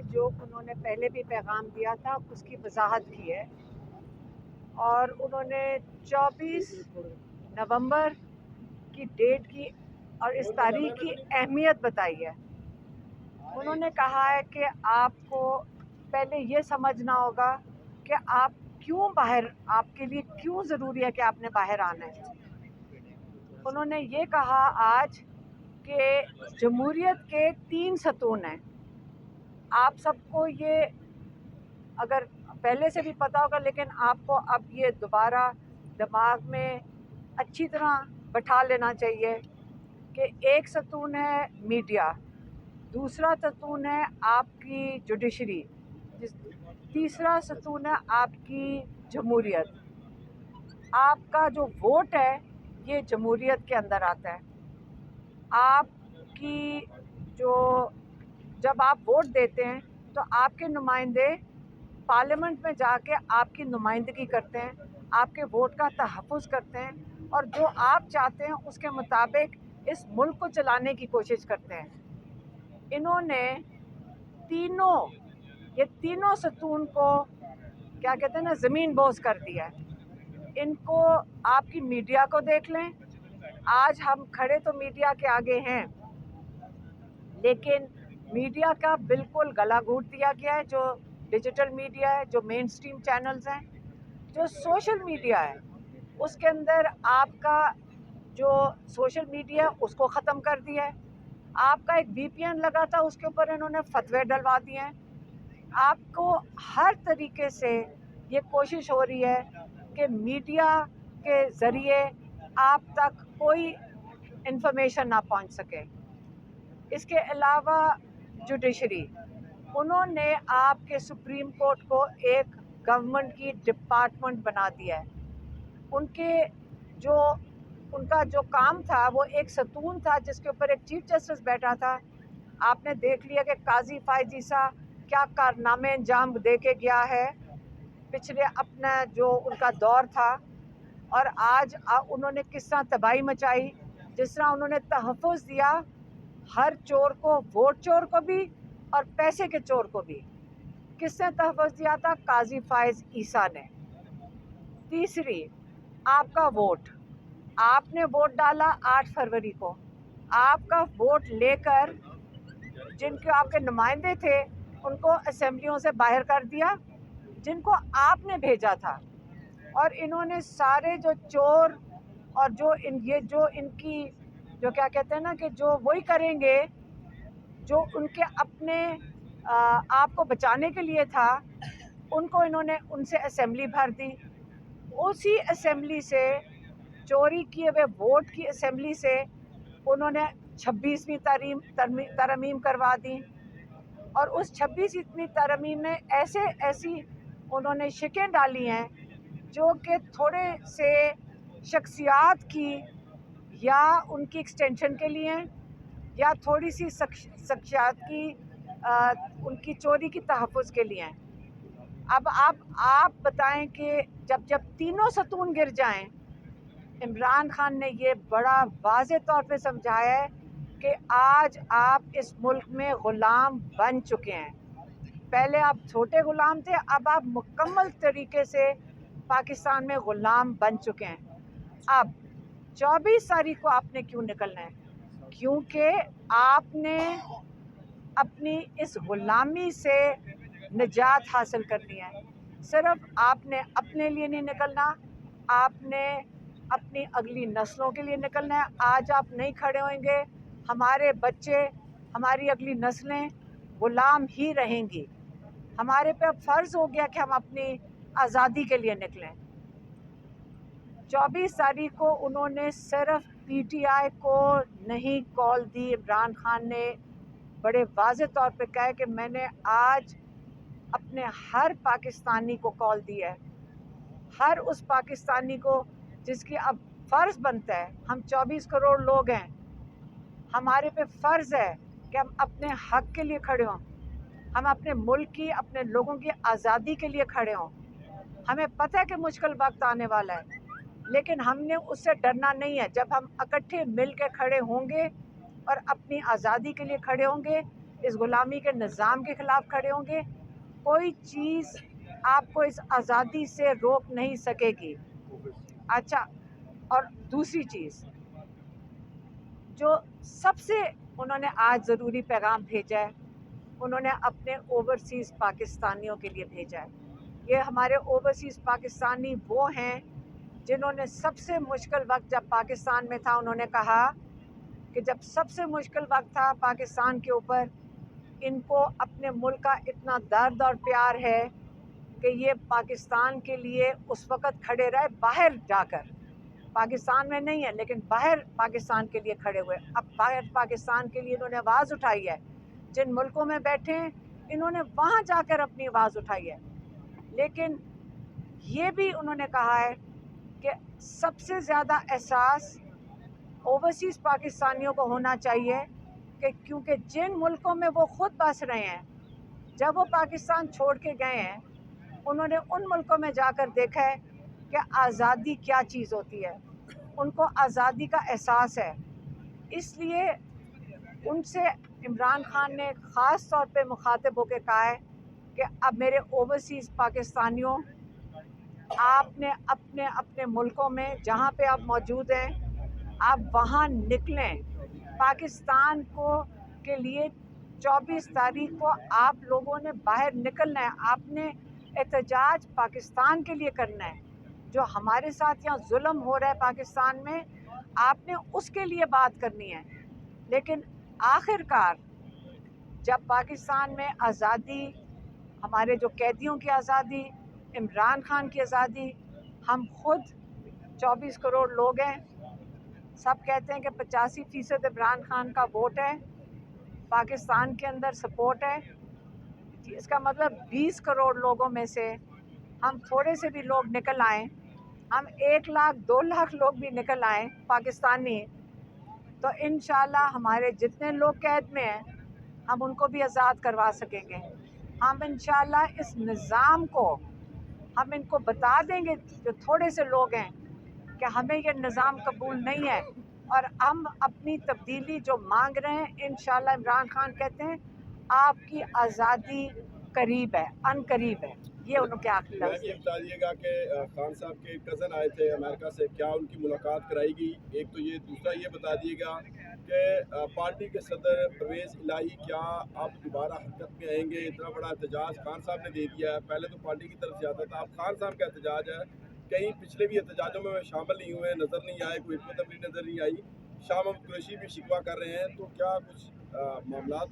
जो उन्होंने पहले भी पैगाम दिया था उसकी वजाहत की है, और उन्होंने 24 नवंबर की डेट की और इस तारीख की अहमियत बताई है। उन्होंने कहा है कि आपको पहले ये समझना होगा कि आप क्यों बाहर, आपके लिए क्यों ज़रूरी है कि आपने बाहर आना है। उन्होंने ये कहा आज कि जमहूरियत के 3 सतून हैं। आप सबको ये अगर पहले से भी पता होगा, लेकिन आपको अब ये दोबारा दिमाग में अच्छी तरह बैठा लेना चाहिए कि एक सतून है मीडिया, दूसरा सतून है आपकी जुडिशरी, तीसरा सतून है आपकी जमहूरियत। आपका जो वोट है ये जमहूरियत के अंदर आता है। आपकी जो जब आप वोट देते हैं तो आपके नुमाइंदे पार्लियामेंट में जाके आपकी नुमाइंदगी करते हैं, आपके वोट का तहफ़्फ़ुज़ करते हैं और जो आप चाहते हैं उसके मुताबिक इस मुल्क को चलाने की कोशिश करते हैं। इन्होंने तीनों सतून को क्या कहते हैं ना, ज़मीन बोझ कर दिया है। इनको आपकी मीडिया को देख लें, आज हम खड़े तो मीडिया के आगे हैं, लेकिन मीडिया का बिल्कुल गला घोट दिया गया है। जो डिजिटल मीडिया है, जो मेन स्ट्रीम चैनल्स हैं, जो सोशल मीडिया है, उसके अंदर आपका जो सोशल मीडिया है उसको ख़त्म कर दिया है। आपका एक VPN लगा था, उसके ऊपर इन्होंने फतवे डलवा दिए हैं। आपको हर तरीके से ये कोशिश हो रही है कि मीडिया के ज़रिए आप तक कोई इन्फॉर्मेशन ना पहुंच सके। इसके अलावा जुडिशरी, उन्होंने आपके सुप्रीम कोर्ट को एक गवर्नमेंट की डिपार्टमेंट बना दिया है। उनका जो काम था वो एक सतून था जिसके ऊपर एक चीफ जस्टिस बैठा था। आपने देख लिया कि काजी फायज ईसा क्या कारनामे अंजाम दे के गया है पिछले अपना जो उनका दौर था, और आज उन्होंने किस तरह तबाही मचाई, जिस तरह उन्होंने तहफ़्फ़ुज़ दिया हर चोर को, वोट चोर को भी और पैसे के चोर को भी। किसने तहफ़्फ़ुज़ दिया था? काजी फायज ईसा ने। तीसरी, आपका वोट, आपने वोट डाला 8 फरवरी को, आपका वोट लेकर जिनके आपके नुमाइंदे थे उनको असेंबलियों से बाहर कर दिया, जिनको आपने भेजा था। और इन्होंने सारे जो चोर और जो इनकी जो क्या कहते हैं ना कि जो वही करेंगे जो उनके अपने आप को बचाने के लिए था, उनको इन्होंने उनसे असेंबली भर दी। उसी असेंबली से, चोरी किए हुए वोट की असेंबली से उन्होंने 26वीं तरमीम करवा दी, और उस 26वीं तरमीम में ऐसी उन्होंने शिकें डाली हैं जो कि थोड़े से शख्सियात की या उनकी एक्सटेंशन के लिए हैं, या थोड़ी सी शख्सियात की उनकी चोरी की तहफ़्फ़ुज़ के लिए हैं। अब आप बताएं कि जब तीनों सतून गिर जाएं, इमरान खान ने ये बड़ा वाज़े तौर पे समझाया है कि आज आप इस मुल्क में ग़ुलाम बन चुके हैं। पहले आप छोटे ग़ुलाम थे, अब आप मुकम्मल तरीके से पाकिस्तान में ग़ुलाम बन चुके हैं। अब 24 तारीख को आपने क्यों निकलना है? क्योंकि आपने अपनी इस ग़ुलामी से निजात हासिल करनी है। सिर्फ आपने अपने लिए नहीं निकलना, आपने अपनी अगली नस्लों के लिए निकलना है। आज आप नहीं खड़े होंगे, हमारे बच्चे, हमारी अगली नस्लें ग़ुलाम ही रहेंगी। हमारे पे अब फ़र्ज़ हो गया कि हम अपनी आज़ादी के लिए निकलें। 24 तारीख को उन्होंने सिर्फ PTI को नहीं कॉल दी, इमरान खान ने बड़े वाज़े तौर पे कहा कि मैंने आज अपने हर पाकिस्तानी को कॉल दी है, हर उस पाकिस्तानी को जिसकी अब फ़र्ज़ बनता है। हम 24 करोड़ लोग हैं, हमारे पे फ़र्ज़ है कि हम अपने हक़ के लिए खड़े हों, हम अपने मुल्क की, अपने लोगों की आज़ादी के लिए खड़े हों। हमें पता है कि मुश्किल वक्त आने वाला है, लेकिन हमने उससे डरना नहीं है। जब हम इकट्ठे मिल के खड़े होंगे और अपनी आज़ादी के लिए खड़े होंगे, इस गुलामी के निज़ाम के ख़िलाफ़ खड़े होंगे। कोई चीज़ आपको इस आज़ादी से रोक नहीं सकेगी। अच्छा, और दूसरी चीज़ जो सबसे उन्होंने आज ज़रूरी पैगाम भेजा है, उन्होंने अपने ओवरसीज़ पाकिस्तानियों के लिए भेजा है। ये हमारे ओवरसीज़ पाकिस्तानी वो हैं जिन्होंने सबसे मुश्किल वक्त जब पाकिस्तान में था, उन्होंने कहा कि जब सबसे मुश्किल वक्त था पाकिस्तान के ऊपर, इनको अपने मुल्क का इतना दर्द और प्यार है कि ये पाकिस्तान के लिए उस वक़्त खड़े रहे, बाहर जाकर, पाकिस्तान में नहीं है लेकिन बाहर पाकिस्तान के लिए खड़े हुए। अब बाहर पाकिस्तान के लिए इन्होंने आवाज़ उठाई है, जिन मुल्कों में बैठे हैं इन्होंने वहाँ जाकर अपनी आवाज़ उठाई है। लेकिन ये भी उन्होंने कहा है कि सबसे ज़्यादा एहसास ओवरसीज़ पाकिस्तानियों को होना चाहिए कि क्योंकि जिन मुल्कों में वो ख़ुद बस रहे हैं, जब वो पाकिस्तान छोड़ के गए हैं, उन्होंने उन मुल्कों में जाकर देखा है कि आज़ादी क्या चीज़ होती है, उनको आज़ादी का एहसास है। इसलिए उनसे इमरान खान ने ख़ास तौर पे मुखातिब होकर कहा है कि अब मेरे ओवरसीज़ पाकिस्तानियों, आपने अपने अपने मुल्कों में जहाँ पे आप मौजूद हैं, आप वहाँ निकलें। पाकिस्तान को के लिए 24 तारीख को आप लोगों ने बाहर निकलना है। आपने एहतजाज पाकिस्तान के लिए करना है। जो हमारे साथ यहाँ जुल्म हो रहा है पाकिस्तान में, आपने उसके लिए बात करनी है। लेकिन आखिरकार जब पाकिस्तान में आज़ादी, हमारे जो कैदियों की आज़ादी, इमरान खान की आज़ादी, हम खुद 24 करोड़ लोग हैं, सब कहते हैं कि 85% इमरान खान का वोट है, पाकिस्तान के अंदर सपोर्ट है। इसका मतलब 20 करोड़ लोगों में से हम थोड़े से भी लोग निकल आएँ, हम 1 लाख 2 लाख लोग भी निकल आएँ पाकिस्तानी, तो इंशाल्लाह हमारे जितने लोग कैद में हैं हम उनको भी आज़ाद करवा सकेंगे। हम इंशाल्लाह इस निज़ाम को हम इनको बता देंगे, जो थोड़े से लोग हैं, कि हमें ये निज़ाम कबूल नहीं है और हम अपनी तब्दीली जो मांग रहे हैं, इंशाल्लाह इमरान खान कहते हैं आपकी आज़ादी करीब है, अनकरीब है। ये उनके आखिरी लफ्ज़ ये बता दीजिएगा कि खान साहब के कज़न आए थे अमेरिका से, क्या उनकी मुलाकात कराएगी? एक तो ये, दूसरा ये बता दीजिएगा कि पार्टी के सदर परवेज़ इलाही क्या आप दोबारा हरकत में आएंगे? इतना बड़ा एहतजाज खान साहब ने दे दिया है, पहले तो पार्टी की तरफ से आता था, अब खान साहब का एहतजाज है। कहीं पिछले भी एहतजाजों में शामिल नहीं हुए, नज़र नहीं आए, कोई हिकमत अमली नज़र नहीं आई। शाह महमूद कुरैशी भी शिकवा कर रहे हैं, तो क्या कुछ मामलात?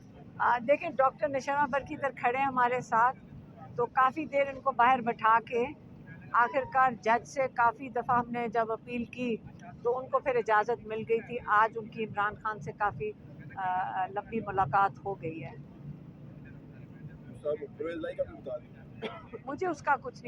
देखिए, डॉक्टर निशामा बरकी इधर खड़े हैं हमारे साथ, तो काफ़ी देर इनको बाहर बैठा के आखिरकार जज से काफ़ी दफ़ा हमने जब अपील की तो उनको फिर इजाज़त मिल गई थी। आज उनकी इमरान खान से काफ़ी लंबी मुलाकात हो गई है। परवेज़ इलाही का भी बता दीजिए। मुझे उसका कुछ नहीं